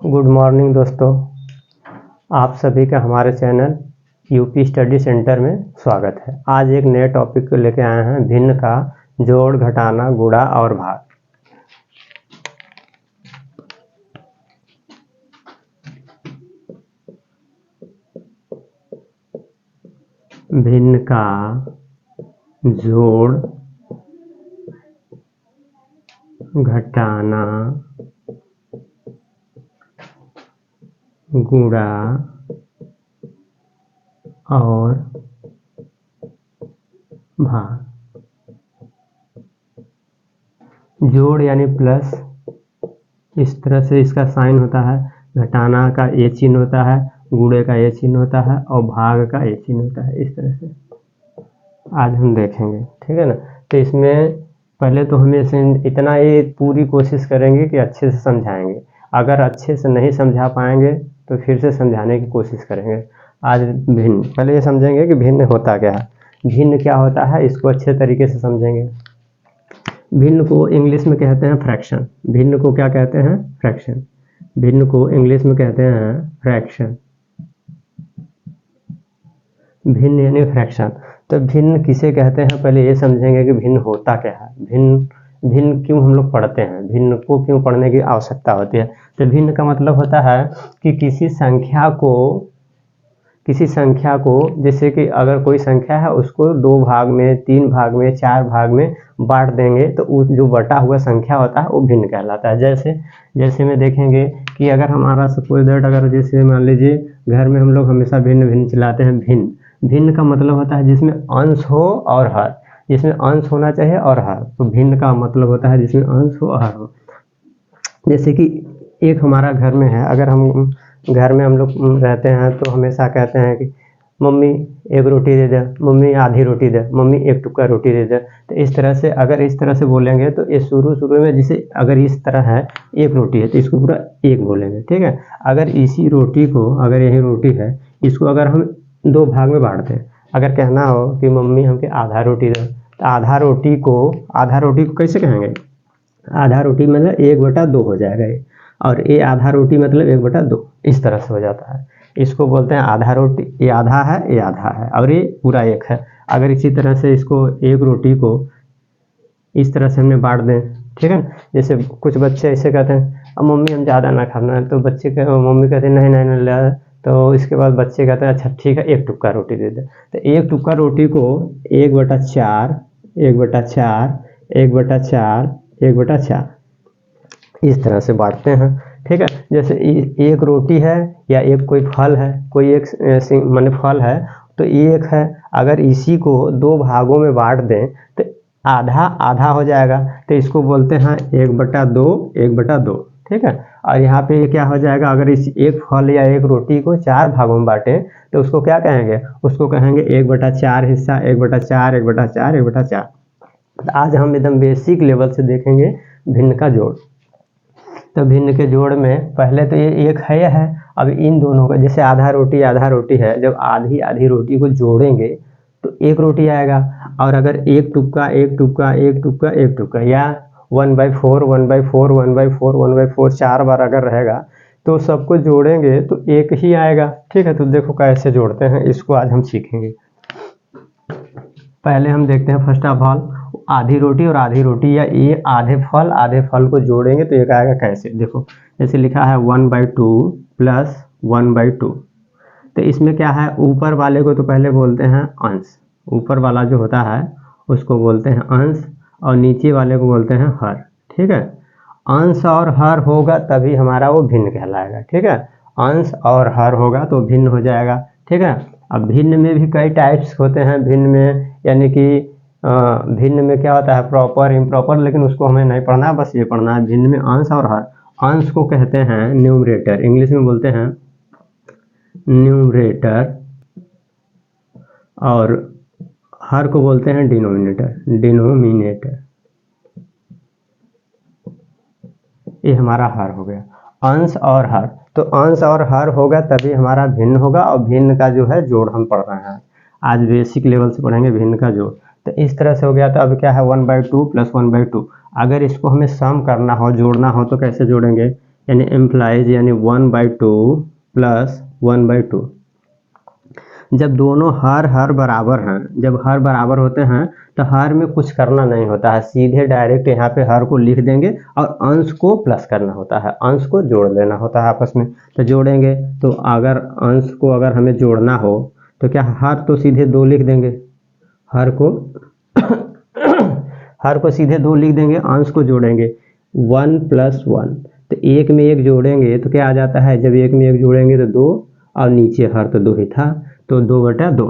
Good morning दोस्तों, आप सभी का हमारे चैनल यूपी स्टडी सेंटर में स्वागत है। आज एक नए टॉपिक को लेकर आए हैं, भिन्न का जोड़, घटाना, गुणा और भाग। भिन्न का जोड़, घटाना, गुणा और भाग। जोड़ यानी प्लस, इस तरह से इसका साइन होता है। घटाना का ये चिन्ह होता है, गुणे का ये चिन्ह होता है और भाग का ये चिन्ह होता है। इस तरह से आज हम देखेंगे, ठीक है ना। तो इसमें पहले तो हमें इतना ये पूरी कोशिश करेंगे कि अच्छे से समझाएंगे। अगर अच्छे से नहीं समझा पाएंगे तो फिर से समझाने की कोशिश करेंगे। आज भिन्न, पहले ये समझेंगे कि भिन्न होता क्या है। भिन्न क्या होता है, इसको अच्छे तरीके से समझेंगे। भिन्न को इंग्लिश में कहते हैं फ्रैक्शन। भिन्न को क्या कहते हैं? फ्रैक्शन। भिन्न को इंग्लिश में कहते हैं फ्रैक्शन। भिन्न यानी फ्रैक्शन। तो भिन्न किसे कहते हैं, पहले ये समझेंगे कि भिन्न होता क्या है। भिन्न क्यों हम लोग पढ़ते हैं, भिन्न को क्यों पढ़ने की आवश्यकता होती है। तो भिन्न का मतलब होता है कि किसी संख्या को जैसे कि अगर कोई संख्या है उसको 2 भाग में, 3 भाग में, 4 भाग में बांट देंगे तो जो बटा हुआ संख्या होता है वो भिन्न कहलाता है। जैसे में देखेंगे कि अगर हमारा सपोज दैट, अगर जैसे मान लीजिए घर में हम लोग हमेशा भिन्न चलाते हैं। भिन्न का मतलब होता है जिसमें अंश हो और हर, जिसमें अंश होना चाहिए और हर। तो भिन्न का मतलब होता है जिसमें अंश हो और हर हो। जैसे कि एक हमारा घर में है, अगर हम घर में हम लोग रहते हैं तो हमेशा कहते हैं कि मम्मी 1 रोटी दे दे, मम्मी आधी रोटी दे, मम्मी 1 टुकड़ा रोटी दे दे। तो इस तरह से अगर इस तरह से बोलेंगे तो ये शुरू में जैसे अगर इस तरह है 1 रोटी है तो इसको पूरा 1 बोलेंगे, ठीक है। अगर इसी रोटी को, अगर यही रोटी है, इसको अगर हम 2 भाग में बांट दें, अगर कहना हो कि मम्मी हमके आधा रोटी दे, तो आधा रोटी को कैसे कहेंगे? आधा रोटी मतलब 1/2 हो जाएगा ये, और ये आधा रोटी मतलब 1/2, इस तरह से हो जाता है। इसको बोलते हैं आधा रोटी। ये आधा है और ये पूरा 1 है। अगर इसी तरह से इसको 1 रोटी को इस तरह से हमने बांट दें, ठीक है। जैसे कुछ बच्चे ऐसे कहते हैं, अब मम्मी हम ज़्यादा ना खाना है, तो मम्मी कहते हैं नहीं ला। तो इसके बाद बच्चे कहते हैं अच्छा ठीक है 1 टुकड़ा रोटी दे दे। तो 1 टुकड़ा रोटी को 1/4, 1/4, 1/4, 1/4 इस तरह से बांटते हैं, ठीक है। जैसे एक रोटी है या एक कोई फल है, कोई एक माने फल है तो 1 है। अगर इसी को 2 भागों में बांट दें तो आधा हो जाएगा। तो इसको बोलते हैं 1/2, 1/2, ठीक है। और यहाँ पे क्या हो जाएगा, अगर इस एक फल या एक रोटी को 4 भागों में बांटें तो उसको क्या कहेंगे? उसको कहेंगे 1/4 हिस्सा, 1/4, 1/4, 1/4। तो आज हम एकदम बेसिक लेवल से देखेंगे भिन्न का जोड़। तो भिन्न के जोड़ में पहले तो ये 1 है। अब इन दोनों का, जैसे आधा रोटी है, जब आधी रोटी को जोड़ेंगे तो 1 रोटी आएगा। और अगर 1 टुकड़ा, 1 टुकड़ा, 1 टुकड़ा, 1 टुकड़ा, या 1/4, 1/4, 1/4, 1/4 4 बार अगर रहेगा तो सबको जोड़ेंगे तो 1 ही आएगा, ठीक है। तो देखो कैसे जोड़ते हैं, इसको आज हम सीखेंगे। पहले हम देखते हैं फर्स्ट ऑफ ऑल आधी रोटी और आधी रोटी, या ये आधे फल को जोड़ेंगे तो एक आएगा कैसे, देखो। जैसे लिखा है 1/2 + 1/2। तो इसमें क्या है, ऊपर वाले को तो पहले बोलते हैं अंश। ऊपर वाला जो होता है उसको बोलते हैं अंश, और नीचे वाले को बोलते हैं हर, ठीक है। अंश और हर होगा तभी हमारा वो भिन्न कहलाएगा, ठीक है। अंश और हर होगा तो भिन्न हो जाएगा, ठीक है। अब भिन्न में भी कई टाइप्स होते हैं। भिन्न में यानी कि भिन्न में क्या होता है, प्रॉपर, इम्प्रॉपर, लेकिन उसको हमें नहीं पढ़ना, बस ये पढ़ना है। भिन्न में अंश और हर। अंश को कहते हैं न्यूमरेटर, इंग्लिश में बोलते हैं न्यूमरेटर, और हर को बोलते हैं डिनोमिनेटर। ये हमारा हर हो गया, अंश और हर। तो अंश और हर होगा तभी हमारा भिन्न होगा, और भिन्न का जो है जोड़ हम पढ़ रहे हैं। आज बेसिक लेवल से पढ़ेंगे भिन्न का जोड़। तो इस तरह से हो गया। तो अब क्या है 1/2 + 1/2। अगर इसको हमें सम करना हो, जोड़ना हो, तो कैसे जोड़ेंगे? यानी एम्प्लाइज यानी 1/2 प्लस 1/2। जब दोनों हर बराबर हैं, जब हर बराबर होते हैं तो हर में कुछ करना नहीं होता है, सीधे डायरेक्ट यहाँ पे हर को लिख देंगे और अंश को प्लस करना होता है, अंश को जोड़ देना होता है आपस में। तो जोड़ेंगे तो अगर अंश को अगर हमें जोड़ना हो तो क्या हर तो सीधे 2 लिख देंगे, हर को सीधे 2 लिख देंगे, अंश को जोड़ेंगे 1 + 1। तो एक में एक जोड़ेंगे तो क्या आ जाता है, जब एक में एक जोड़ेंगे तो 2 और नीचे हर तो 2 ही था तो 2/2।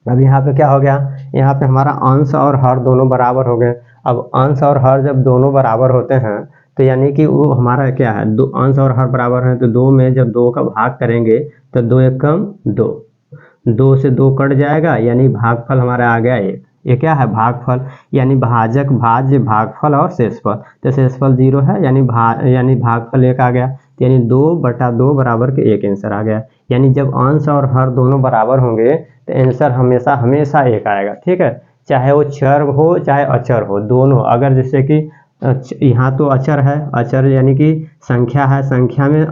अब यहाँ पे क्या हो गया, यहाँ पे हमारा अंश और हर दोनों बराबर हो गए। अब अंश और हर जब दोनों बराबर होते हैं तो यानी कि वो हमारा क्या है, दो अंश और हर बराबर हैं तो 2 में जब 2 का भाग करेंगे तो 2 × 1 = 2, 2 से 2 कट जाएगा यानी भागफल हमारा आ गया 1। ये क्या है, भागफल, यानी भाजक भाज्य भागफल और शेषफल। तो शेषफल 0 है यानी भागफल 1 आ गया, यानी 2/2 बराबर के 1 आंसर आ गया। यानी जब अंश और हर दोनों बराबर होंगे तो आंसर हमेशा 1 आएगा, ठीक है, चाहे वो चर हो चाहे अचर हो, दोनों। अगर जैसे कि यहाँ तो अचर है, अचर यानी कि संख्या है, संख्या में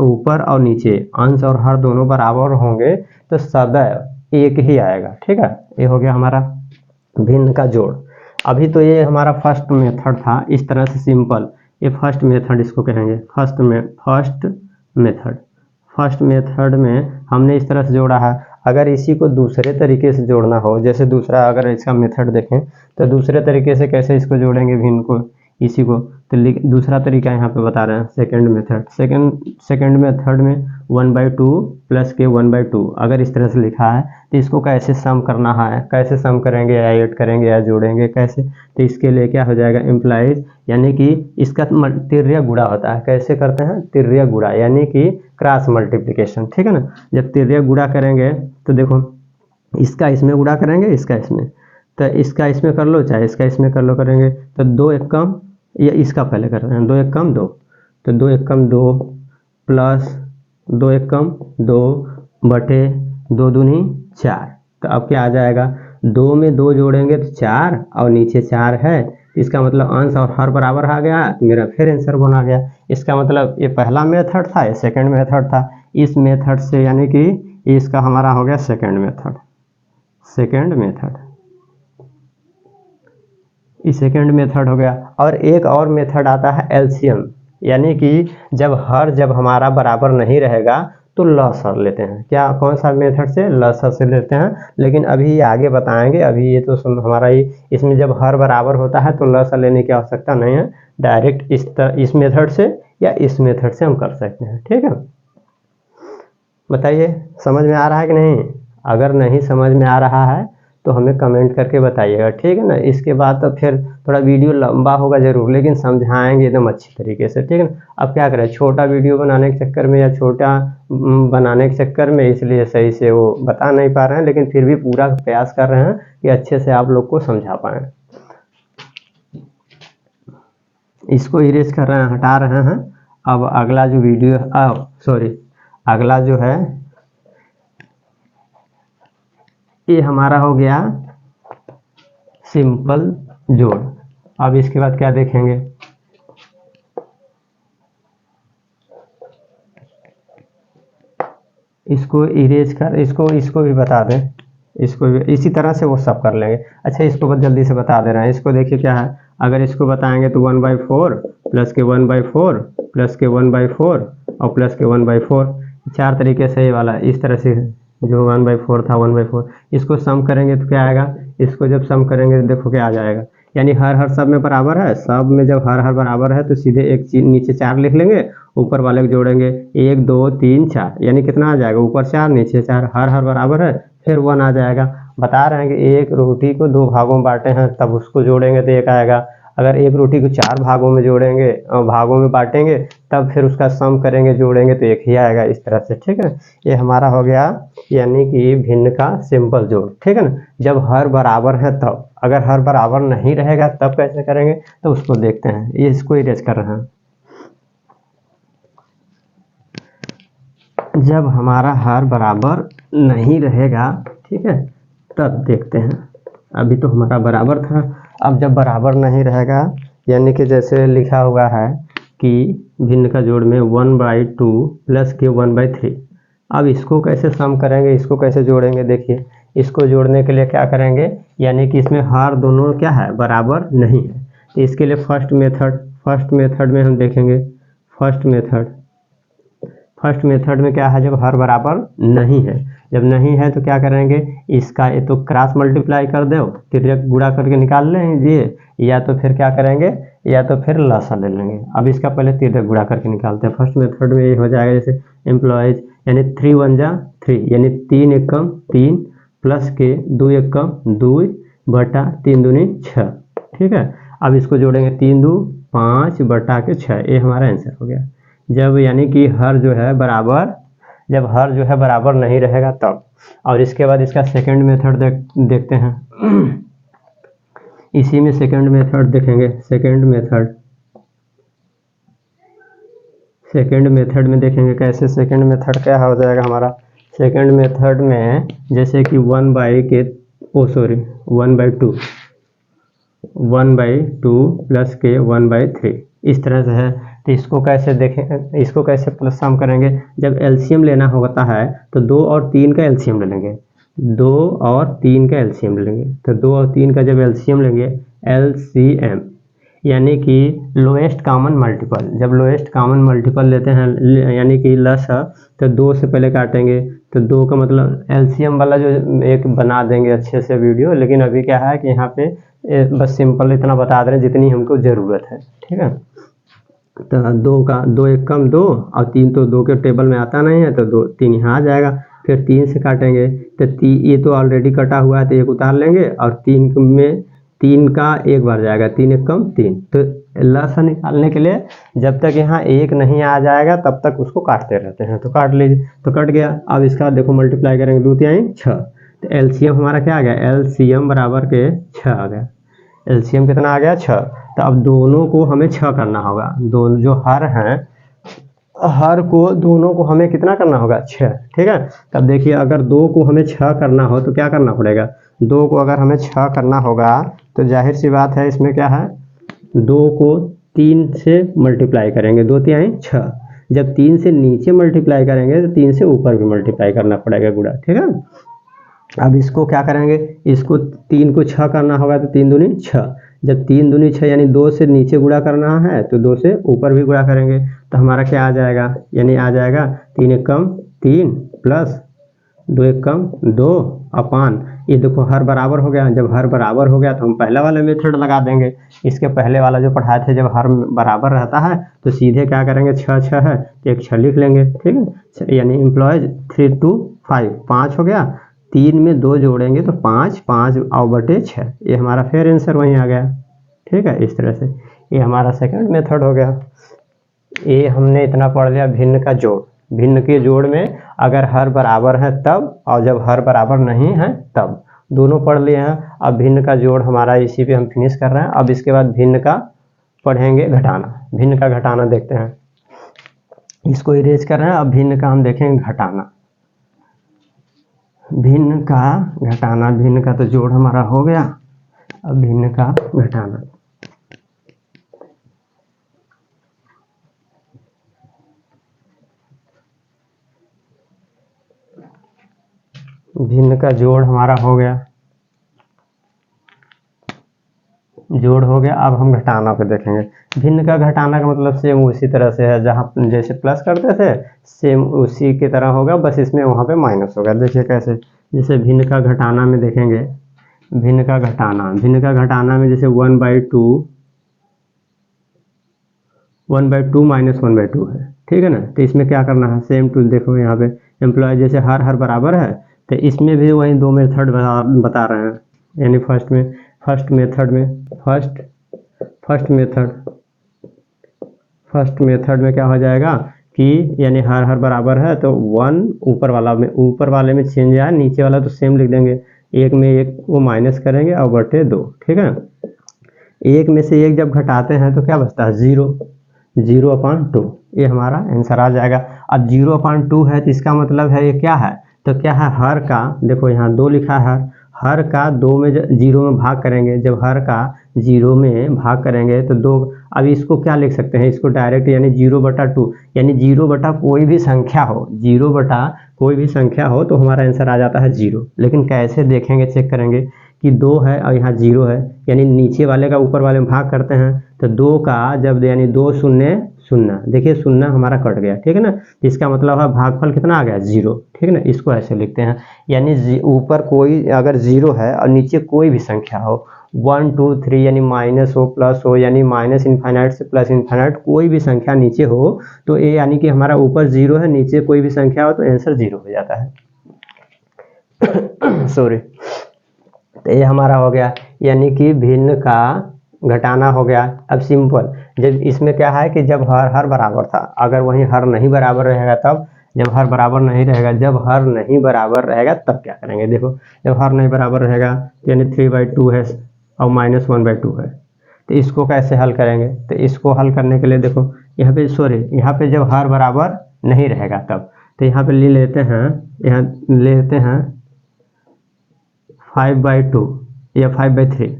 ऊपर और नीचे अंश और हर दोनों बराबर होंगे तो सदैव 1 ही आएगा, ठीक है। ये हो गया हमारा भिन्न का जोड़। अभी तो ये हमारा फर्स्ट मेथड था, इस तरह से सिंपल, ये फर्स्ट मेथड इसको कहेंगे, फर्स्ट मेथड में हमने इस तरह से जोड़ा है। अगर इसी को दूसरे तरीके से जोड़ना हो, जैसे दूसरा अगर इसका मेथड देखें तो दूसरे तरीके से कैसे इसको जोड़ेंगे भिन्न को, इसी को, तो दूसरा तरीका यहाँ पे बता रहे हैं, सेकंड मेथड में 1/2 प्लस के 1/2 अगर इस तरह से लिखा है तो इसको कैसे सम करना है, कैसे सम करेंगे या ऐड करेंगे या जोड़ेंगे कैसे, तो इसके लिए क्या हो जाएगा, इम्प्लाइज यानी कि इसका तिर्य गुणा होता है। कैसे करते हैं, तिर्य गुणा यानी कि क्रॉस मल्टीप्लिकेशन, ठीक है ना। जब तिर्य गुणा करेंगे तो देखो इसका इसमें गुणा करेंगे, इसका इसमें, तो इसका इसमें कर लो चाहे इसका इसमें कर लो, करेंगे तो 2 × 1 या इसका पहले कर रहे हैं 2 × 1 = 2, तो 2 × 1 = 2 प्लस 2 × 1 = 2 बटे 2 दूनी 4। तो अब क्या आ जाएगा, 2 में 2 जोड़ेंगे तो 4 और नीचे 4 है, इसका मतलब अंश और हर बराबर आ गया, तो मेरा फिर आंसर बना गया। इसका मतलब ये पहला मेथड था, ये सेकंड मेथड था। इस मेथड से यानी कि इसका हमारा हो गया सेकंड मेथड। ये सेकंड मेथड हो गया। और एक और मेथड आता है एलसीएम, यानी कि जब हमारा बराबर नहीं रहेगा तो लसर लेते हैं। क्या, कौन सा मेथड से, लसर से लेते हैं, लेकिन अभी आगे बताएंगे। अभी ये तो हमारा ही, इसमें जब हर बराबर होता है तो लसर लेने की आवश्यकता नहीं है, डायरेक्ट इस मेथड से या इस मेथड से हम कर सकते हैं, ठीक है। बताइए समझ में आ रहा है कि नहीं। अगर नहीं समझ में आ रहा है तो हमें कमेंट करके बताइएगा, ठीक है ना। इसके बाद तो फिर थोड़ा वीडियो लंबा होगा जरूर, लेकिन समझाएंगे एकदम अच्छी तरीके से, ठीक है ना। अब क्या करें, छोटा वीडियो बनाने के चक्कर में या छोटा बनाने के चक्कर में इसलिए सही से वो बता नहीं पा रहे हैं, लेकिन फिर भी पूरा प्रयास कर रहे हैं कि अच्छे से आप लोग को समझा पाएँ। इसको इरेज कर रहे हैं, हटा रहे हैं। अब अगला जो वीडियो अगला जो है ये हमारा हो गया सिंपल जोड़। अब इसके बाद क्या देखेंगे, इसको इरेज कर, इसको भी बता दें, इसको भी इसी तरह से वो सब कर लेंगे। अच्छा, इसको बहुत जल्दी से बता दे रहे हैं। इसको देखिए क्या है, अगर इसको बताएंगे तो 1/4 प्लस के 1/4 प्लस के 1/4 और प्लस के 1/4, 4 तरीके से ये वाला इस तरह से जो 1/4 था 1/4, इसको सम करेंगे तो क्या आएगा, इसको जब सम करेंगे तो देखो क्या आ जाएगा, यानी हर सब में बराबर है, सब में जब हर बराबर है तो सीधे एक चीज नीचे 4 लिख लेंगे, ऊपर वाले को जोड़ेंगे 1 2 3 4, यानी कितना आ जाएगा, ऊपर 4 नीचे 4, हर बराबर है, फिर 1 आ जाएगा। बता रहे हैं कि एक रोटी को 2 भागों में बांटे हैं तब उसको जोड़ेंगे तो 1 आएगा। अगर एक रोटी को 4 भागों में जोड़ेंगे, भागों में बांटेंगे, तब फिर उसका सम करेंगे, जोड़ेंगे तो 1 ही आएगा, इस तरह से, ठीक है। ये हमारा हो गया यानी कि भिन्न का सिंपल जोड़, ठीक है ना। जब हर बराबर है तब, अगर हर बराबर नहीं रहेगा तब कैसे करेंगे, तो उसको देखते हैं। ये इसको इरेज कर रहे हैं। जब हमारा हर बराबर नहीं रहेगा, ठीक है, तब देखते हैं। अभी तो हमारा बराबर था, अब जब बराबर नहीं रहेगा, यानी कि जैसे लिखा हुआ है कि भिन्न का जोड़ में 1/2 प्लस के 1/3। अब इसको कैसे सम करेंगे, इसको कैसे जोड़ेंगे, देखिए इसको जोड़ने के लिए क्या करेंगे, यानी कि इसमें हर दोनों क्या है, बराबर नहीं है। तो इसके लिए फर्स्ट मेथड में हम देखेंगे, फर्स्ट मेथड में क्या है, जब हर बराबर नहीं है, जब नहीं है तो क्या करेंगे, इसका ये तो क्रॉस मल्टीप्लाई कर दो, तिर्यक गुणा करके निकाल लेंगे, या तो फिर क्या करेंगे, या तो फिर लसा ले लेंगे। अब इसका पहले तिर्यक गुणा करके निकालते हैं। फर्स्ट मेथड में ये हो जाएगा जैसे एम्प्लॉयज, यानी 3 1 जा 3, यानी 3 एकम 3 प्लस के 2 एकम 2 बटा 3 दूनी 6, ठीक है। अब इसको जोड़ेंगे 3 2 5 बटा के 6, ये हमारा आंसर हो गया। जब यानी कि हर जो है बराबर, जब हर जो है बराबर नहीं रहेगा तब। और इसके बाद इसका सेकंड मेथड देखते हैं। इसी में सेकंड मेथड देखेंगे। सेकंड मेथड में देखेंगे कैसे, सेकंड मेथड क्या हो जाएगा हमारा। सेकंड मेथड में जैसे कि 1/2 प्लस के 1/3 इस तरह से है। तो इसको कैसे देखें, इसको कैसे प्लस सम करेंगे, जब एलसीएम लेना होता है तो 2 और 3 का एलसीएम ले लेंगे, 2 और 3 का एलसीएम ले लेंगे। तो 2 और 3 का जब एलसीएम लेंगे, एलसीएम यानी कि लोएस्ट कॉमन मल्टीपल, जब लोएस्ट कॉमन मल्टीपल लेते हैं यानी कि लस है, तो 2 से पहले काटेंगे, तो 2 का मतलब एलसीएम वाला जो एक बना देंगे अच्छे से वीडियो, लेकिन अभी क्या है कि यहाँ पे बस सिंपल इतना बता दे रहे हैं जितनी हमको ज़रूरत है, ठीक है। तो 2 एक कम 2 और 3 तो 2 के टेबल में आता नहीं है, तो 2 3 यहाँ आ जाएगा। फिर 3 से काटेंगे, तो ये तो ऑलरेडी कटा हुआ है, तो एक उतार लेंगे, और 3 में 3 का एक बार जाएगा, 3 एक कम 3। तो लसा निकालने के लिए जब तक यहाँ एक नहीं आ जाएगा तब तक उसको काटते रहते हैं। तो काट लीजिए, तो कट गया। अब इसका देखो मल्टीप्लाई करेंगे, 2 3 6, तो एलसीएम हमारा क्या आ गया, एलसीएम बराबर के 6 आ गया। एलसीएम कितना आ गया, 6। तो अब दोनों को हमें 6 करना होगा, दोनों जो हर हैं, हर को दोनों को हमें कितना करना होगा, 6, ठीक है। तब देखिए अगर 2 को हमें 6 करना हो तो क्या करना पड़ेगा, 2 को अगर हमें 6 करना होगा तो जाहिर सी बात है इसमें क्या है, 2 को 3 से मल्टीप्लाई करेंगे, 2 3 6। जब 3 से नीचे मल्टीप्लाई करेंगे तो 3 से ऊपर भी मल्टीप्लाई करना पड़ेगा गुणा, ठीक है। अब इसको क्या करेंगे, इसको 3 को 6 करना होगा, तो 3 दूनी 6। जब 3 दूनी 6 यानी 2 से नीचे गुणा करना है तो 2 से ऊपर भी गुणा करेंगे, तो हमारा क्या आ जाएगा, यानी आ जाएगा 3 एक कम 3 प्लस 2 एक कम 2 अपान, ये देखो हर बराबर हो गया। जब हर बराबर हो गया तो हम पहला वाला मेथड लगा देंगे। इसके पहले वाला जो पढ़ाए थे, जब हर बराबर रहता है तो सीधे क्या करेंगे, 6 6 है तो एक 6 लिख लेंगे, ठीक है। यानी एम्प्लॉयज 3 2 5 5 हो गया, 3 में 2 जोड़ेंगे तो 5 5 और बटे 6, ये हमारा फिर आंसर वहीं आ गया, ठीक है। इस तरह से ये हमारा सेकंड मेथड हो गया। ये हमने इतना पढ़ लिया भिन्न का जोड़। भिन्न के जोड़ में अगर हर बराबर है तब, और जब हर बराबर नहीं है तब, दोनों पढ़ लिए हैं। अब भिन्न का जोड़ हमारा इसी पे हम फिनिश कर रहे हैं। अब इसके बाद भिन्न का पढ़ेंगे घटाना। भिन्न का घटाना देखते हैं, इसको इरेज कर रहे हैं। अब भिन्न का हम देखेंगे घटाना। भिन्न का घटाना, भिन्न का तो जोड़ हमारा हो गया, अब भिन्न का घटाना। भिन्न का जोड़ हमारा हो गया, जोड़ हो गया। अब हम घटाना पे देखेंगे। भिन्न का घटाना का मतलब सेम उसी तरह से है, जहाँ जैसे प्लस करते थे सेम उसी की तरह होगा, बस इसमें वहाँ पे माइनस होगा। देखिए कैसे, जैसे भिन्न का घटाना में देखेंगे, भिन्न का घटाना में जैसे 1/2 माइनस 1/2 है, ठीक है ना। तो इसमें क्या करना है, सेम टू देखो यहाँ पे एम्प्लॉय जैसे हर बराबर है, तो इसमें भी वही 2 मेथड बता रहे हैं। यानी फर्स्ट मेथड में क्या हो जाएगा कि यानी हर बराबर है तो 1 ऊपर वाले में चेंज आया, नीचे वाला तो सेम लिख देंगे। एक में एक वो माइनस करेंगे और बटे 2, ठीक है। एक में से एक जब घटाते हैं तो क्या बचता है, 0/2, ये हमारा आंसर आ जाएगा। अब 0/2 है तो इसका मतलब है ये क्या है, तो क्या है, हर का देखो यहाँ 2 लिखा है, हर का 2 में 0 में भाग करेंगे। जब हर का जीरो में भाग करेंगे तो 2। अब इसको क्या लिख सकते हैं, इसको डायरेक्ट यानी 0/2 यानी 0 बटा कोई भी संख्या हो, 0 बटा कोई भी संख्या हो तो हमारा आंसर आ जाता है 0। लेकिन कैसे देखेंगे, चेक करेंगे कि 2 है और यहाँ 0 है, यानी नीचे वाले का ऊपर वाले में भाग करते हैं तो 2 का जब यानी 2 शून्य शून्य, देखिए शून्य हमारा कट गया, ठीक है ना। इसका मतलब है भागफल कितना आ गया 0, ठीक है ना। इसको ऐसे लिखते हैं, यानी ऊपर कोई अगर 0 है और नीचे कोई भी संख्या हो 1 2 3 यानी माइनस हो प्लस हो, यानी माइनस इनफाइनाइट से प्लस इनफाइनाइट कोई भी संख्या नीचे हो तो ये यानी कि हमारा ऊपर 0 है, नीचे कोई भी संख्या हो तो आंसर 0 हो जाता है। सॉरी, तो ये हमारा हो गया, यानी कि भिन्न का घटाना हो गया। अब सिंपल, जब इसमें क्या है कि जब हर बराबर था, अगर वहीं हर नहीं बराबर रहेगा तब, जब हर बराबर नहीं रहेगा, जब हर नहीं बराबर रहेगा तब क्या करेंगे। देखो जब हर नहीं बराबर रहेगा तो यानी 3/2 है और -1/2 है, तो इसको कैसे हल करेंगे। तो इसको हल करने के लिए देखो यहाँ पे यहाँ पे जब हर बराबर नहीं रहेगा तब, तो यहाँ पे ले लेते हैं, यहाँ ले लेते हैं 5/2 या 5/3,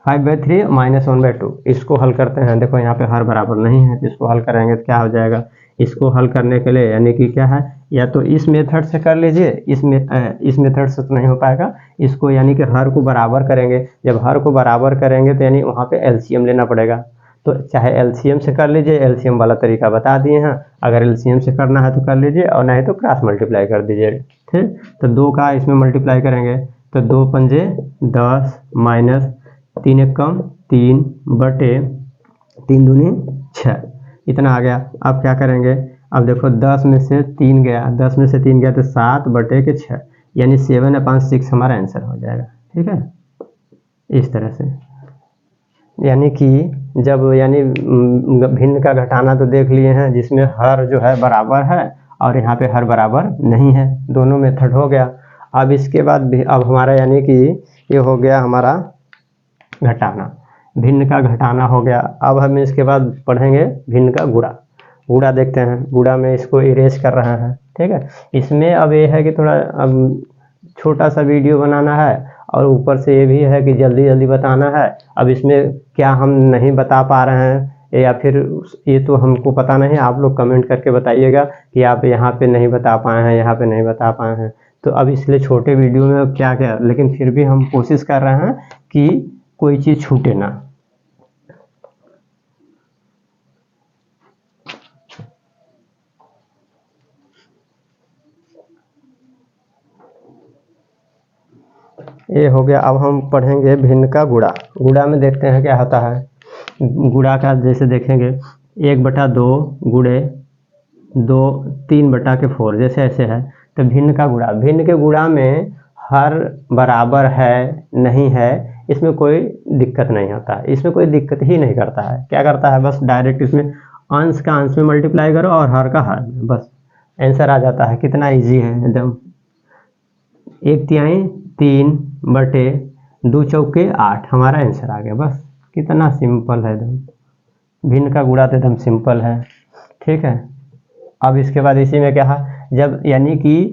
5/3 -1/2, इसको हल करते हैं। देखो यहाँ पे हर बराबर नहीं है तो इसको हल करेंगे तो क्या हो जाएगा। इसको हल करने के लिए यानी कि क्या है, या तो इस मेथड से कर लीजिए, इस मेथड से तो नहीं हो पाएगा, इसको यानी कि हर को बराबर करेंगे। जब हर को बराबर करेंगे तो यानी वहाँ पे एलसीएम लेना पड़ेगा, तो चाहे एलसीएम से कर लीजिए, एलसीएम वाला तरीका बता दिए हैं, अगर एलसीएम से करना है तो कर लीजिए और नहीं तो क्रॉस मल्टीप्लाई कर दीजिए, ठीक। तो 2 का इसमें मल्टीप्लाई करेंगे तो 2 पंजे 10 माइनस 3 एक कम 3 बटे 3 दूनी 6, इतना आ गया। अब क्या करेंगे, अब देखो 10 में से 3 गया, 10 में से 3 गया तो 7 बटे के 6 यानी 7/6 हमारा आंसर हो जाएगा, ठीक है। इस तरह से यानी कि जब यानी भिन्न का घटाना तो देख लिए हैं, जिसमें हर जो है बराबर है और यहाँ पे हर बराबर नहीं है, दोनों मेथड हो गया। अब इसके बाद अब हमारा यानी कि ये हो गया हमारा घटाना, भिन्न का घटाना हो गया। अब हम इसके बाद पढ़ेंगे भिन्न का गुणा। गुणा देखते हैं, गुणा में इसको इरेज कर रहे हैं, ठीक है। इसमें अब ये है कि थोड़ा अब छोटा सा वीडियो बनाना है और ऊपर से ये भी है कि जल्दी जल्दी बताना है। अब इसमें क्या हम नहीं बता पा रहे हैं या फिर ये तो हमको पता नहीं, आप लोग कमेंट करके बताइएगा कि आप यहाँ पे नहीं बता पाए हैं, यहाँ पे नहीं बता पाए हैं। तो अब इसलिए छोटे वीडियो में क्या क्या, लेकिन फिर भी हम कोशिश कर रहे हैं कि कोई चीज़ छूटे ना। ये हो गया। अब हम पढ़ेंगे भिन्न का गुणा। गुणा में देखते हैं क्या होता है। गुणा का जैसे देखेंगे 1/2 गुणे 2 3/4 जैसे ऐसे है। तो भिन्न का गुणा, भिन्न के गुणा में हर बराबर है नहीं है, इसमें कोई दिक्कत नहीं होता, इसमें कोई दिक्कत ही नहीं करता है। क्या करता है, बस डायरेक्ट इसमें अंश का अंश में मल्टीप्लाई करो और हर का हर में, बस आंसर आ जाता है। कितना इजी है एकदम। 1/3 3 बटे 2 चौके 8 हमारा आंसर आ गया, बस कितना सिंपल है एकदम। भिन्न का गुणा तो एकदम सिंपल है, ठीक है। अब इसके बाद इसी में क्या है, जब यानी कि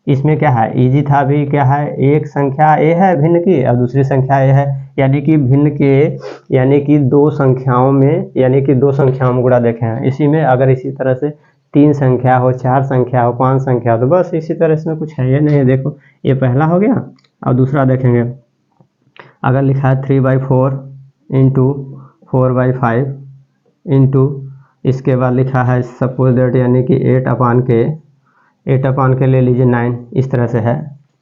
इसमें क्या है, इजी था भी, क्या है, एक संख्या ए है भिन्न की और दूसरी संख्या ए है, यानी कि भिन्न के यानी कि दो संख्याओं में, यानी कि दो संख्याओं में गुणा देखे हैं। इसी में अगर इसी तरह से 3 संख्या हो, 4 संख्या हो, 5 संख्या हो, तो बस इसी तरह इसमें कुछ है ये नहीं। देखो ये पहला हो गया और दूसरा देखेंगे, अगर लिखा है 3/4 इंटू 4/5 इंटू, इसके बाद लिखा है सपोज दैट यानी कि 8/के ले लीजिए 9, इस तरह से है।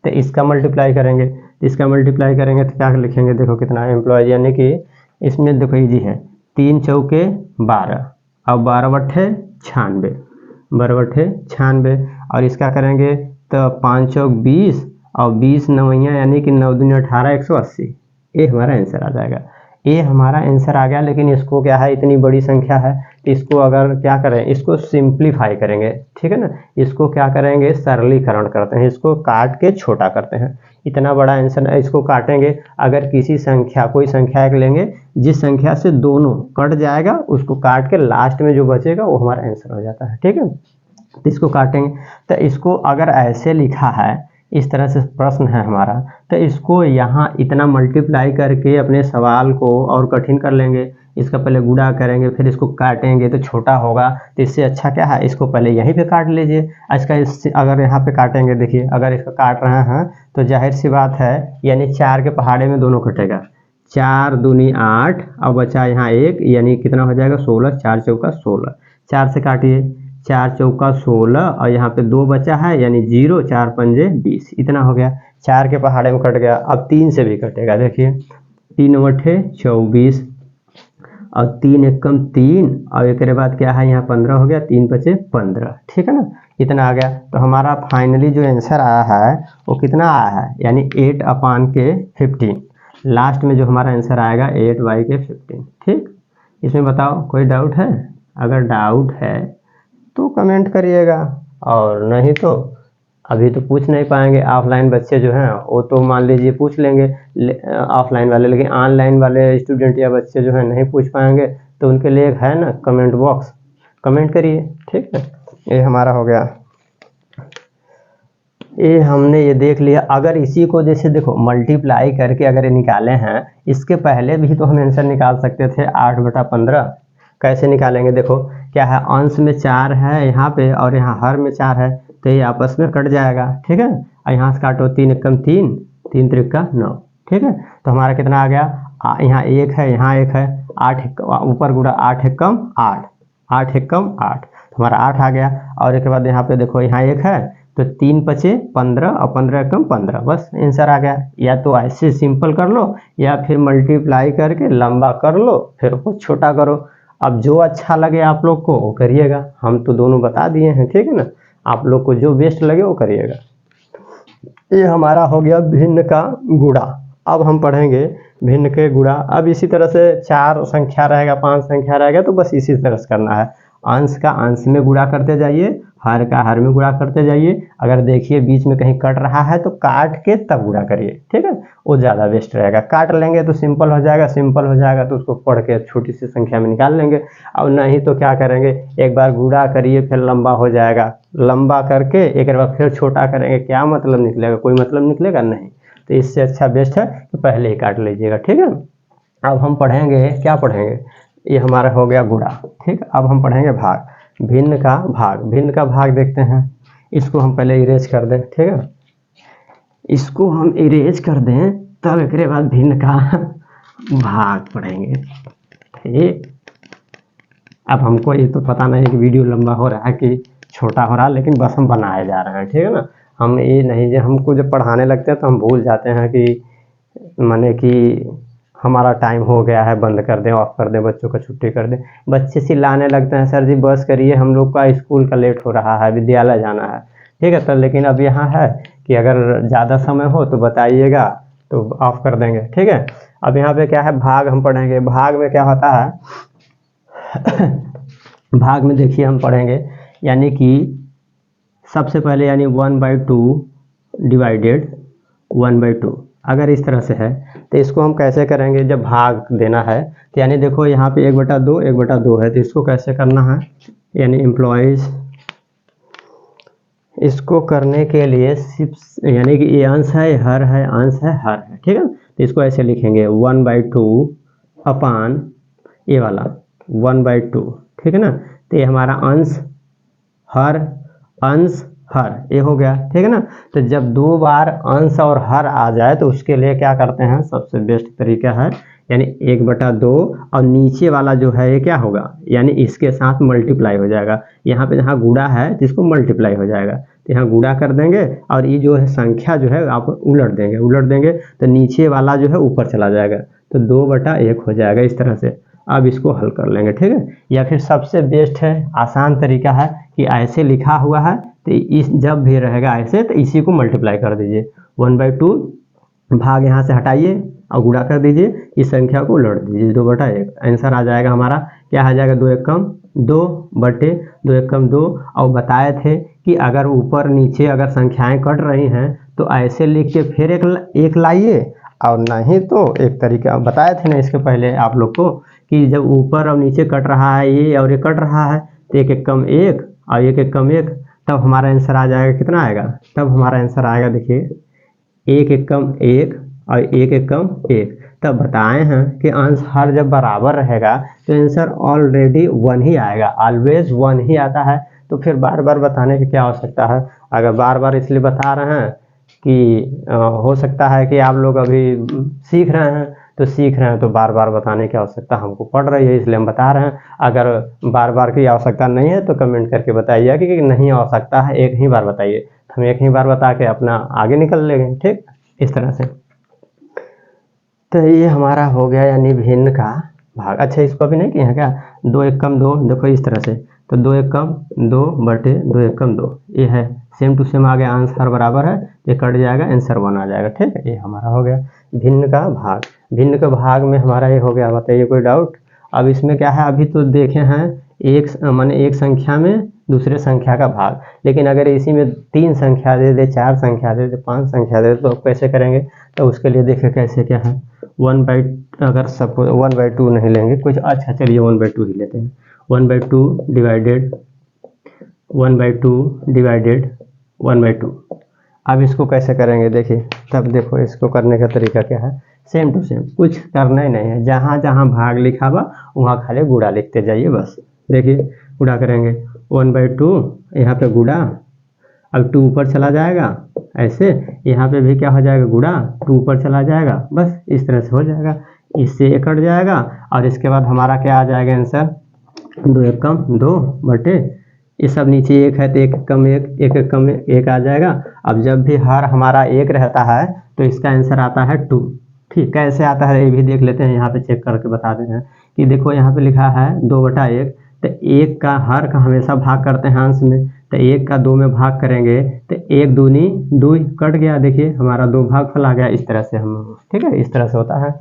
तो इसका मल्टीप्लाई करेंगे, इसका मल्टीप्लाई करेंगे तो क्या लिखेंगे, देखो कितना एम्प्लॉय, यानी कि इसमें देखो इजी है, 3 चौके 12 और 12/96 12/96 और इसका करेंगे तो 5 चौक 20 और 20 नवैया यानी कि 9 दूनी 18 180, ये हमारा आंसर आ जाएगा। ये हमारा आंसर आ गया। लेकिन इसको क्या है, इतनी बड़ी संख्या है तो इसको अगर क्या करें, इसको सिंप्लीफाई करेंगे, ठीक है ना। इसको क्या करेंगे, सरलीकरण करते हैं, इसको काट के छोटा करते हैं। इतना बड़ा आंसर है, इसको काटेंगे। अगर किसी संख्या, कोई संख्या एक लेंगे जिस संख्या से दोनों कट जाएगा उसको काट के लास्ट में जो बचेगा वो हमारा आंसर हो जाता है, ठीक है। तो इसको काटेंगे, तो इसको अगर ऐसे लिखा है इस तरह से प्रश्न है हमारा। तो इसको यहाँ इतना मल्टीप्लाई करके अपने सवाल को और कठिन कर लेंगे। इसका पहले गुणा करेंगे, फिर इसको काटेंगे तो छोटा होगा। तो इससे अच्छा क्या है, इसको पहले यहीं पे काट लीजिए। इसका अगर यहाँ पे काटेंगे, देखिए अगर इसको काट रहे हैं तो जाहिर सी बात है, यानी 4 के पहाड़े में दोनों कटेगा। 4 दूनी 8 और बचा यहाँ 1, यानी कितना हो जाएगा 16। 4 चौका 16, 4 से काटिए, 4 चौका 16 और यहाँ पे 2 बचा है यानी 0, 4 पंजे 20, इतना हो गया। 4 के पहाड़े में कट गया। अब 3 से भी कटेगा, देखिए 3 अट्ठे 24 और 3 एकम 3 और एक बाद क्या है यहाँ 15 हो गया, 3 बचे 15, ठीक है ना, इतना आ गया। तो हमारा फाइनली जो आंसर आया है वो कितना आया है, यानी 8/15। लास्ट में जो हमारा आंसर आएगा 8/15, ठीक। इसमें बताओ कोई डाउट है? अगर डाउट है तो कमेंट करिएगा, और नहीं तो अभी तो पूछ नहीं पाएंगे। ऑफलाइन बच्चे जो हैं वो तो मान लीजिए पूछ लेंगे ऑफलाइन वाले, लेकिन ऑनलाइन वाले स्टूडेंट या बच्चे जो हैं नहीं पूछ पाएंगे, तो उनके लिए एक है ना कमेंट बॉक्स, कमेंट करिए, ठीक है। ये हमारा हो गया, ये हमने ये देख लिया। अगर इसी को जैसे देखो मल्टीप्लाई करके अगर ये निकाले हैं, इसके पहले भी तो हम आंसर निकाल सकते थे 8/15। कैसे निकालेंगे, देखो क्या है, अंश में 4 है यहाँ पे और यहाँ हर में 4 है, तो ये आपस में कट जाएगा, ठीक है। और यहाँ से काटो, 3 एकम 3, 3 त्रिका 9, ठीक है। तो हमारा कितना आ गया, यहाँ 1 है, यहाँ 1 है, 8 ऊपर गुणा 8 एकम 8, 8 एकम 8, तो हमारा 8 आ गया। और एक बाद यहाँ पे देखो यहाँ 1 है, तो 3 पचे 15 और 15 एकम 15, बस आंसर आ गया। या तो ऐसे सिंपल कर लो या फिर मल्टीप्लाई करके लंबा कर लो, फिर उसको छोटा करो। अब जो अच्छा लगे आप लोग को वो करिएगा, हम तो दोनों बता दिए हैं, ठीक है ना। आप लोग को जो बेस्ट लगे वो करिएगा। ये हमारा हो गया भिन्न का गुणा। अब हम पढ़ेंगे भिन्न के गुणा। अब इसी तरह से 4 संख्या रहेगा, 5 संख्या रहेगा, तो बस इसी तरह से करना है। अंश का अंश में गुणा करते जाइए, हर का हर में गुणा करते जाइए। अगर देखिए बीच में कहीं कट रहा है तो काट के तब गुणा करिए, ठीक है, वो ज़्यादा बेस्ट रहेगा। काट लेंगे तो सिंपल हो जाएगा, सिंपल हो जाएगा तो उसको पढ़ के छोटी सी संख्या में निकाल लेंगे। और नहीं तो क्या करेंगे, एक बार गुणा करिए फिर लंबा हो जाएगा, लंबा करके एक बार फिर छोटा करेंगे, क्या मतलब निकलेगा, कोई मतलब निकलेगा नहीं। तो इससे अच्छा बेस्ट है कि पहले ही काट लीजिएगा, ठीक है। अब हम पढ़ेंगे, क्या पढ़ेंगे, ये हमारा हो गया गुणा, ठीक। अब हम पढ़ेंगे भाग, भिन्न का भाग। भिन्न का भाग देखते हैं, इसको हम पहले इरेज कर दें, ठीक है, इसको हम इरेज कर दें, तब एक बाद भिन्न का भाग पढ़ेंगे, ठीक। अब हमको ये तो पता नहीं कि वीडियो लंबा हो रहा है कि छोटा हो रहा है, लेकिन बस हम बनाए जा रहे हैं, ठीक है ना। हम ये नहीं, जब हमको जब पढ़ाने लगते हैं तो हम भूल जाते हैं कि माने कि हमारा टाइम हो गया है, बंद कर दें, ऑफ कर दें, बच्चों का छुट्टी कर दें। बच्चे चिल्लाने लगते हैं, सर जी बस करिए, हम लोग का स्कूल का लेट हो रहा है, विद्यालय जाना है, ठीक है। तो लेकिन अब यहाँ है कि अगर ज़्यादा समय हो तो बताइएगा, तो ऑफ कर देंगे, ठीक है। अब यहाँ पे क्या है, भाग हम पढ़ेंगे। भाग में क्या होता है भाग में देखिए हम पढ़ेंगे, यानी कि सबसे पहले यानी 1/2 डिवाइडेड 1/2। अगर इस तरह से है तो इसको हम कैसे करेंगे, जब भाग देना है तो यानी देखो यहाँ पे 1/2 1/2 है, तो इसको कैसे करना है, यानी एम्प्लॉयज़, इसको करने के लिए सिर्फ यानी कि ये अंश है, हर है, अंश है, हर है, ठीक है। तो इसको ऐसे लिखेंगे 1/2 अपान ये वाला 1/2, ठीक है ना। तो ये हमारा अंश हर, अंश हर, ये हो गया, ठीक है ना। तो जब 2 बार अंश और हर आ जाए तो उसके लिए क्या करते हैं, सबसे बेस्ट तरीका है यानी 1/2 और नीचे वाला जो है ये क्या होगा, यानी इसके साथ मल्टीप्लाई हो जाएगा। यहाँ पे जहाँ गुणा है तो इसको मल्टीप्लाई हो जाएगा, तो यहाँ गुणा कर देंगे और ये जो है संख्या जो है आप उलट देंगे तो नीचे वाला जो है ऊपर चला जाएगा, तो 2/1 हो जाएगा इस तरह से। अब इसको हल कर लेंगे, ठीक है। या फिर सबसे बेस्ट है, आसान तरीका है कि ऐसे लिखा हुआ है तो इस जब भी रहेगा ऐसे तो इसी को मल्टीप्लाई कर दीजिए, 1/2 भाग यहाँ से हटाइए और गुणा कर दीजिए, इस संख्या को उलट दीजिए, 2/1। आंसर आ जाएगा हमारा, क्या आ जाएगा, 2 एकम 2 बटे 2 एकम 2। और बताए थे कि अगर ऊपर नीचे अगर संख्याएं कट रही हैं तो ऐसे लिख के फिर एक लाइए, और नहीं तो एक तरीका बताए थे ना इसके पहले आप लोग को कि जब ऊपर और नीचे कट रहा है ये और ये कट रहा है तो 1 एकम 1 और 1 एकम 1, तब हमारा आंसर आ जाएगा, कितना आएगा, तब हमारा आंसर आएगा, देखिए 1 एकम 1 और 1 एकम 1। तब बताए हैं कि आंसर जब बराबर रहेगा तो आंसर ऑलरेडी 1 ही आएगा, ऑलवेज 1 ही आता है। तो फिर बार बार बताने की क्या आवश्यकता है। अगर बार बार इसलिए बता रहे हैं कि हो सकता है कि आप लोग अभी सीख रहे हैं, तो सीख रहे हैं तो बार बार बताने की आवश्यकता हमको पड़ रही है, इसलिए हम बता रहे हैं। अगर बार बार की आवश्यकता नहीं है तो कमेंट करके बताइए कि नहीं आवश्यकता है, एक ही बार बताइए, हम एक ही बार बता के अपना आगे निकल लेंगे, ठीक, इस तरह से। तो ये हमारा हो गया यानी भिन्न का भाग। अच्छा, इसको भी नहीं किया है क्या, 2 एकम 2, देखो इस तरह से, तो 2 एकम 2 बटे 2 एकम 2, ये है सेम टू सेम आ गया, आंसर बराबर है, ये कट जाएगा, आंसर 1 आ जाएगा, ठीक है। ये हमारा हो गया भिन्न का भाग। भिन्न का भाग में हमारा ये हो गया, बताइए कोई डाउट। अब इसमें क्या है, अभी तो देखे हैं एक माने एक संख्या में दूसरे संख्या का भाग, लेकिन अगर इसी में 3 संख्या दे दे, 4 संख्या दे दे, 5 संख्या दे दे, तो कैसे करेंगे। तो उसके लिए देखिए कैसे क्या है, 1/, अगर सपोज 1/2 नहीं लेंगे कुछ, अच्छा चलिए 1/2 ही लेते हैं। 1/2 डिवाइडेड 1/2 डिवाइडेड 1/2। अब इसको कैसे करेंगे देखिए, तब देखो इसको करने का तरीका क्या है, सेम टू सेम, कुछ करना ही नहीं है, जहाँ जहाँ भाग लिखा हुआ वहाँ खाली गुणा लिखते जाइए बस। देखिए गुणा करेंगे 1/2, यहाँ पे गुणा, अब 2 ऊपर चला जाएगा, ऐसे यहाँ पे भी क्या हो जाएगा, गुणा, 2 ऊपर चला जाएगा, बस इस तरह से हो जाएगा, इससे ये कट जाएगा। और इसके बाद हमारा क्या आ जाएगा आंसर, 2 एकम 2 बटे, ये सब नीचे 1 है तो 1 एकम 1, 1 एकम 1 आ जाएगा। अब जब भी हर हमारा 1 रहता है तो इसका आंसर आता है 2, ठीक, कैसे आता है ये भी देख लेते हैं, यहाँ पे चेक करके बता देते हैं कि देखो यहाँ पे लिखा है 2/1, तो 1 का हर का हमेशा भाग करते हैं अंश में, तो 1 का 2 में भाग करेंगे तो 1 दूनी 2 कट गया, देखिए हमारा 2 भागफल आ गया, इस तरह से हम, ठीक है, इस तरह से होता है।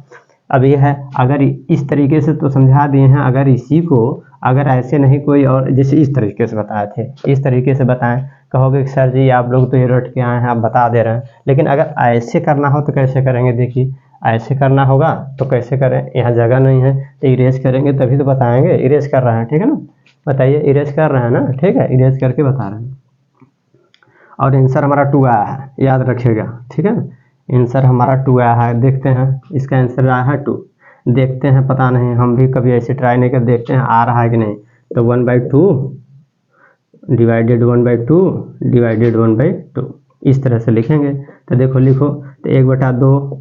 अब ये है, अगर इस तरीके से तो समझा दिए हैं, अगर इसी को अगर ऐसे नहीं कोई और, जैसे इस तरीके से बताए थे, इस तरीके से बताएं, कहोगे कि सर जी आप लोग तो ये रट के आए हैं, आप बता दे रहे हैं, लेकिन अगर ऐसे करना हो तो कैसे करेंगे, देखिए ऐसे करना होगा तो कैसे करें, यहाँ जगह नहीं है तो इरेज करेंगे तभी तो बताएंगे, इरेज कर रहे हैं, ठीक है ना, बताइए इरेज कर रहे हैं ना, ठीक है, इरेज करके बता रहे हैं। और आंसर हमारा 2 आया है, याद रखिएगा, ठीक है, आंसर हमारा 2 आया है, देखते हैं इसका आंसर आया है 2, देखते हैं, पता नहीं, हम भी कभी ऐसे ट्राई नहीं कर, देखते हैं आ रहा है कि नहीं। तो 1/2 डिवाइडेड 1/2 डिवाइडेड 1/2, इस तरह से लिखेंगे। तो देखो लिखो, तो 1/2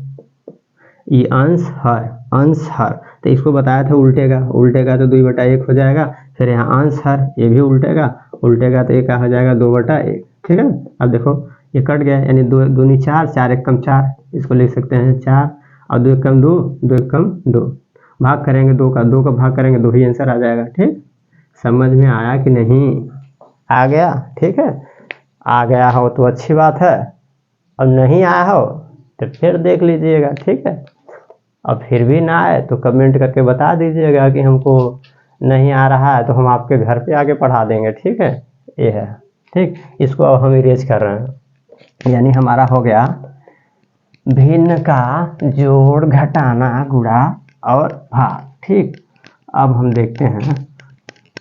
ये अंश हर, अंश हर, तो इसको बताया था उल्टेगा, उल्टेगा तो 2/1 हो जाएगा, फिर यहाँ अंश हर, ये भी उल्टेगा, उल्टेगा तो ये क्या हो जाएगा 2/1, ठीक है। अब देखो ये कट गया, यानी 2 दूनी 4, 4 एकम 4, इसको लिख सकते हैं 4, और 2 एकम 2, 2 एकम 2, भाग करेंगे 2 का भाग करेंगे 2 ही आंसर आ जाएगा, ठीक। समझ में आया कि नहीं, आ गया, ठीक है, आ गया हो तो अच्छी बात है, और नहीं आया हो तो फिर देख लीजिएगा, ठीक है। अब फिर भी ना आए तो कमेंट करके बता दीजिएगा कि हमको नहीं आ रहा है, तो हम आपके घर पे आके पढ़ा देंगे, ठीक है, ये है, ठीक। इसको अब हम इरेज कर रहे हैं, यानी हमारा हो गया भिन्न का जोड़, घटाना, गुणा और भाग, ठीक। अब हम देखते हैं,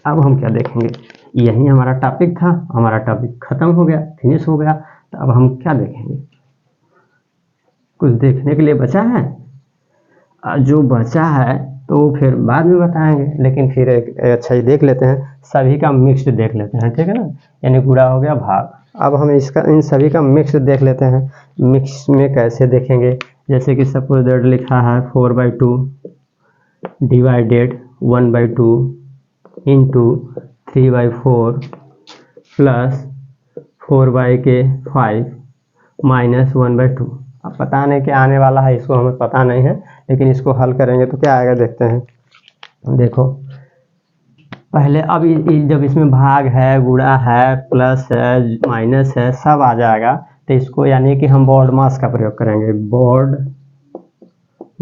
अब हम क्या देखेंगे, यही हमारा टॉपिक था, हमारा टॉपिक खत्म हो गया, फिनिश हो गया। तो अब हम क्या देखेंगे, कुछ देखने के लिए बचा है, जो बचा है तो फिर बाद में बताएंगे, लेकिन फिर एक अच्छा ही देख लेते हैं, सभी का मिक्स्ड देख लेते हैं, ठीक है ना, यानी गुणा हो गया, भाग। अब हम इसका इन सभी का मिक्स्ड देख लेते हैं, मिक्स में कैसे देखेंगे, जैसे कि सपोज दैट लिखा है 4/2 डिवाइडेड 1/2 इंटू 3/4 प्लस 4/5 माइनस 1/2। अब पता नहीं क्या आने वाला है, इसको हमें पता नहीं है, लेकिन इसको हल करेंगे तो क्या आएगा देखते हैं। देखो पहले, अब जब इसमें भाग है, गुणा है, प्लस है, माइनस है, सब आ जाएगा, तो इसको यानी कि हम बोर्ड मास का प्रयोग करेंगे, बोर्ड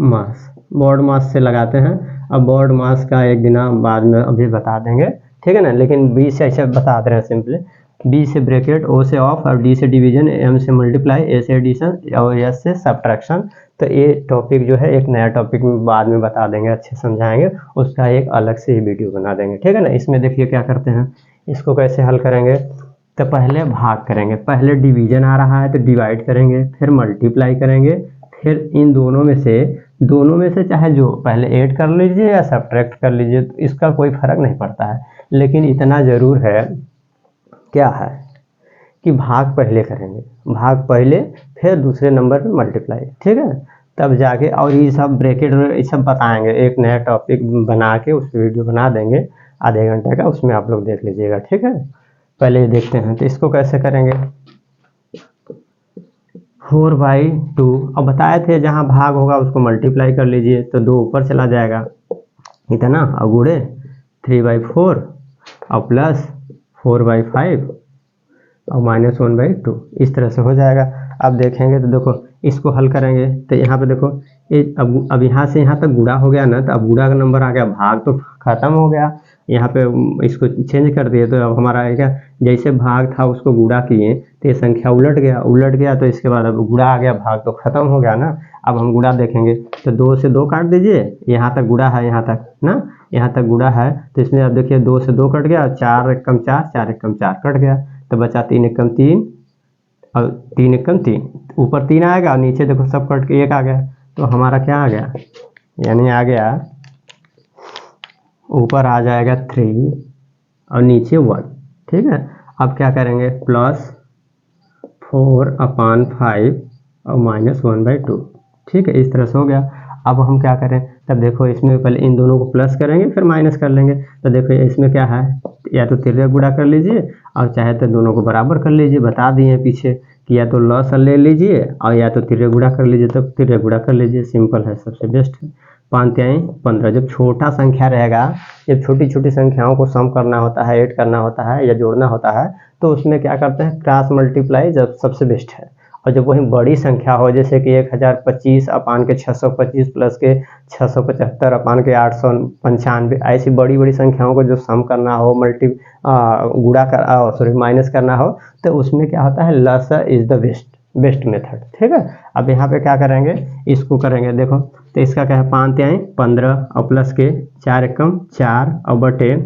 मास, बोर्ड मास से लगाते हैं। अब बोर्ड मास का एक दिन बाद में अभी बता देंगे, ठीक है ना, लेकिन बी से ऐसे बता दे रहे हैं सिंपली, बी से ब्रैकेट, ओ से ऑफ, और डी से डिवीजन, एम से मल्टीप्लाई, ए से एडिशन और एस से सब्ट्रैक्शन। तो ये टॉपिक जो है एक नया टॉपिक में बाद में बता देंगे, अच्छे समझाएंगे, उसका एक अलग से ही वीडियो बना देंगे, ठीक है ना। इसमें देखिए क्या करते हैं, इसको कैसे हल करेंगे, तो पहले भाग करेंगे, पहले डिवीजन आ रहा है तो डिवाइड करेंगे, फिर मल्टीप्लाई करेंगे, फिर इन दोनों में से चाहे जो पहले ऐड कर लीजिए या सब्ट्रैक्ट कर लीजिए, तो इसका कोई फर्क नहीं पड़ता है। लेकिन इतना ज़रूर है, क्या है कि भाग पहले करेंगे, भाग पहले, फिर दूसरे नंबर पे मल्टीप्लाई, ठीक है, तब जाके। और ये सब ब्रैकेट ये सब बताएंगे, एक नया टॉपिक बना के उस पर वीडियो बना देंगे आधे घंटे का, उसमें आप लोग देख लीजिएगा, ठीक है। पहले देखते हैं तो इसको कैसे करेंगे। 4/2, अब बताए थे जहाँ भाग होगा उसको मल्टीप्लाई कर लीजिए तो 2 ऊपर चला जाएगा इतना, और गुड़े 3/4 और प्लस 4/5 और -1/2, इस तरह से हो जाएगा। अब देखेंगे तो देखो इसको हल करेंगे तो यहाँ पे देखो ये अब यहाँ से यहाँ तक गुणा हो गया ना, तो अब गुणा का नंबर आ गया, भाग तो खत्म हो गया। यहाँ पे इसको चेंज कर दिए तो अब हमारा क्या, जैसे भाग था उसको गुणा किए तो ये संख्या उलट गया तो इसके बाद अब गुणा आ गया, भाग तो खत्म हो गया ना। अब हम गुणा देखेंगे तो 2 से 2 काट दीजिए, यहाँ तक गुणा है, यहाँ तक ना, यहाँ तक गुणा है, तो इसमें आप देखिए 2 से 2 कट गया, 4 एकम 4, 4 एकम 4 कट गया, तो बचा 3 एकम 3 और 3 एकम 3, ऊपर 3 आएगा और नीचे देखो सब कट के 1 आ गया, तो हमारा क्या आ गया, यानी आ गया ऊपर आ जाएगा 3 और नीचे 1, ठीक है। अब क्या करेंगे, +4/5 और -1/2, ठीक है, इस तरह से हो गया। अब हम क्या करें, तब देखो इसमें पहले इन दोनों को प्लस करेंगे फिर माइनस कर लेंगे, तो देखो इसमें क्या है, या तो तिर्रे गुणा कर लीजिए और चाहे तो दोनों को बराबर कर लीजिए, बता दिए पीछे कि या तो लॉस ले लीजिए और या तो तिर्रे गुणा कर लीजिए, तो तिर्रे गुणा कर लीजिए, सिंपल है, सबसे बेस्ट है। 5 तिहाई 15, जब छोटा संख्या रहेगा, जब छोटी छोटी संख्याओं को सम करना होता है, ऐड करना होता है या जोड़ना होता है, तो उसमें क्या करते हैं, क्रॉस मल्टीप्लाई जब सबसे बेस्ट है। और जब वही बड़ी संख्या हो, जैसे कि 1025 अपान के 625 प्लस के 675 अपान के 895, ऐसी बड़ी बड़ी संख्याओं को जो सम करना हो, गुणा कर सॉरी माइनस करना हो, तो उसमें क्या होता है, लसर इज द बेस्ट मेथड, ठीक है। अब यहाँ पे क्या करेंगे, इसको करेंगे, देखो तो इसका क्या है, 5 तिहाई 15 और प्लस के 4 एकम 4 और बटे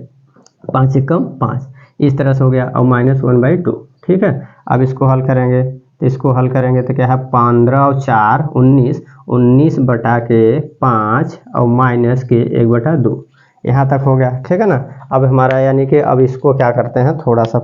5 एकम 5, इस तरह से हो गया, और -1/2, ठीक है। अब इसको हल करेंगे तो इसको हल करेंगे तो क्या है, 15 और 4 19, 19 बटा के 5 और माइनस के 1/2, यहाँ तक हो गया, ठीक है ना। अब हमारा यानी कि अब इसको क्या करते हैं, थोड़ा सा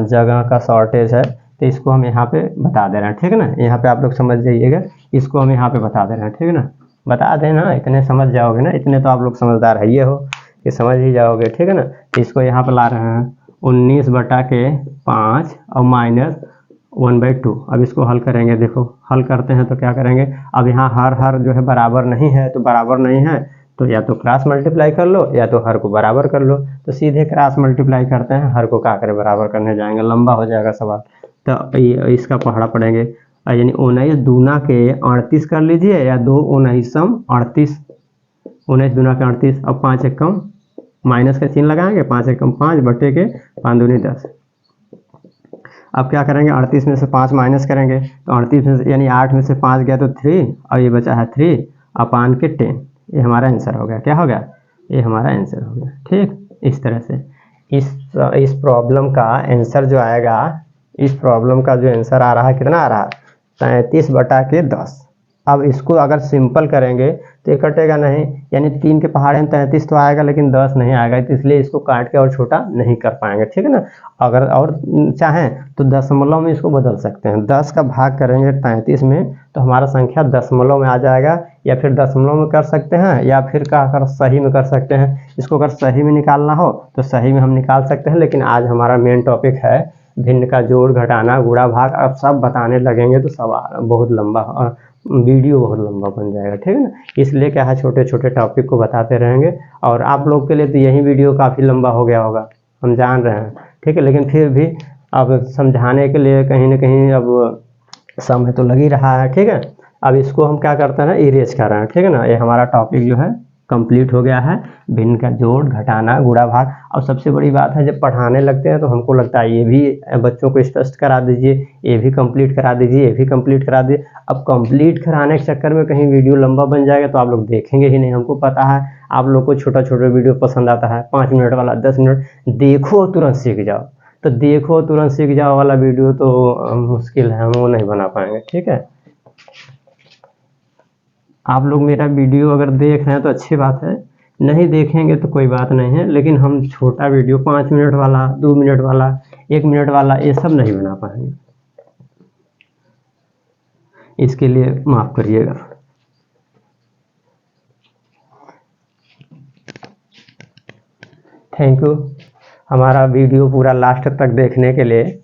जगह का शॉर्टेज है तो इसको हम यहाँ पे बता दे रहे हैं, ठीक है ना। यहाँ पे आप लोग समझ जाइएगा, इसको हम यहाँ पे बता दे रहे हैं, ठीक है ना, बता देना, इतने समझ जाओगे ना, इतने तो आप लोग समझदार है ये हो कि समझ ही जाओगे, ठीक है ना। तो इसको यहाँ पे ला रहे हैं 19 बटा के 5 और -1/2। अब इसको हल करेंगे, देखो हल करते हैं तो क्या करेंगे, अब यहाँ हर जो है बराबर नहीं है, तो बराबर नहीं है तो या तो क्रॉस मल्टीप्लाई कर लो या तो हर को बराबर कर लो, तो सीधे क्रॉस मल्टीप्लाई करते हैं, हर को क्या करें बराबर करने जाएंगे, लंबा हो जाएगा सवाल, तो इसका पहाड़ा पड़ेंगे, यानी 19 दूना के 38 कर लीजिए या 2 19 38, 19 दूना के 38 और 5 एकम माइनस का चिन्ह लगाएंगे, 5 एकम 5 बटे के 5 दूनी 10। अब क्या करेंगे, 38 में से 5 माइनस करेंगे तो 38 में से यानी 8 में से 5 गया तो 3 और ये बचा है 3 अपान के 10, ये हमारा आंसर हो गया, क्या हो गया, ये हमारा आंसर हो गया, ठीक। इस तरह से इस प्रॉब्लम का आंसर जो आएगा, इस प्रॉब्लम का जो आंसर आ रहा है कितना आ रहा है, 33 बटा के 10। अब इसको अगर सिंपल करेंगे तो ये कटेगा नहीं, यानी 3 के पहाड़े में 33 तो आएगा लेकिन 10 नहीं आएगा, तो इसलिए इसको काट के और छोटा नहीं कर पाएंगे, ठीक है ना। अगर और चाहें तो दशमलव में इसको बदल सकते हैं, 10 का भाग करेंगे 33 में तो हमारा संख्या दशमलव में आ जाएगा, या फिर दशमलव में कर सकते हैं या फिर क्या कर सही में कर सकते हैं। इसको अगर सही में निकालना हो तो सही में हम निकाल सकते हैं, लेकिन आज हमारा मेन टॉपिक है भिन्न का जोड़ घटाना गुणा भाग। अब सब बताने लगेंगे तो सवाल बहुत लंबा, वीडियो बहुत लंबा बन जाएगा, ठीक है ना। इसलिए क्या है, छोटे छोटे टॉपिक को बताते रहेंगे, और आप लोग के लिए तो यही वीडियो काफ़ी लंबा हो गया होगा, हम जान रहे हैं, ठीक है, लेकिन फिर भी अब समझाने के लिए कहीं ना कहीं अब समय तो लग ही रहा है, ठीक है। अब इसको हम क्या करते हैं, इरेज कर रहे हैं, ठीक है ना। ये हमारा टॉपिक जो है कंप्लीट हो गया है, भिन्न का जोड़ घटाना गुणा भाग। और सबसे बड़ी बात है, जब पढ़ाने लगते हैं तो हमको लगता है ये भी बच्चों को स्पष्ट करा दीजिए, ये भी कंप्लीट करा दीजिए, ये भी कंप्लीट करा दीजिए। अब कंप्लीट कराने के चक्कर में कहीं वीडियो लंबा बन जाएगा तो आप लोग देखेंगे ही नहीं, हमको पता है आप लोग को छोटा छोटा वीडियो पसंद आता है, 5 मिनट वाला, 10 मिनट, देखो तुरंत सीख जाओ, तो देखो तुरंत सीख जाओ वाला वीडियो तो मुश्किल है, हम वो नहीं बना पाएंगे। ठीक है, आप लोग मेरा वीडियो अगर देख रहे हैं तो अच्छी बात है, नहीं देखेंगे तो कोई बात नहीं है, लेकिन हम छोटा वीडियो 5 मिनट वाला, 2 मिनट वाला, 1 मिनट वाला ये सब नहीं बना पाएंगे, इसके लिए माफ़ करिएगा। थैंक यू हमारा वीडियो पूरा लास्ट तक देखने के लिए।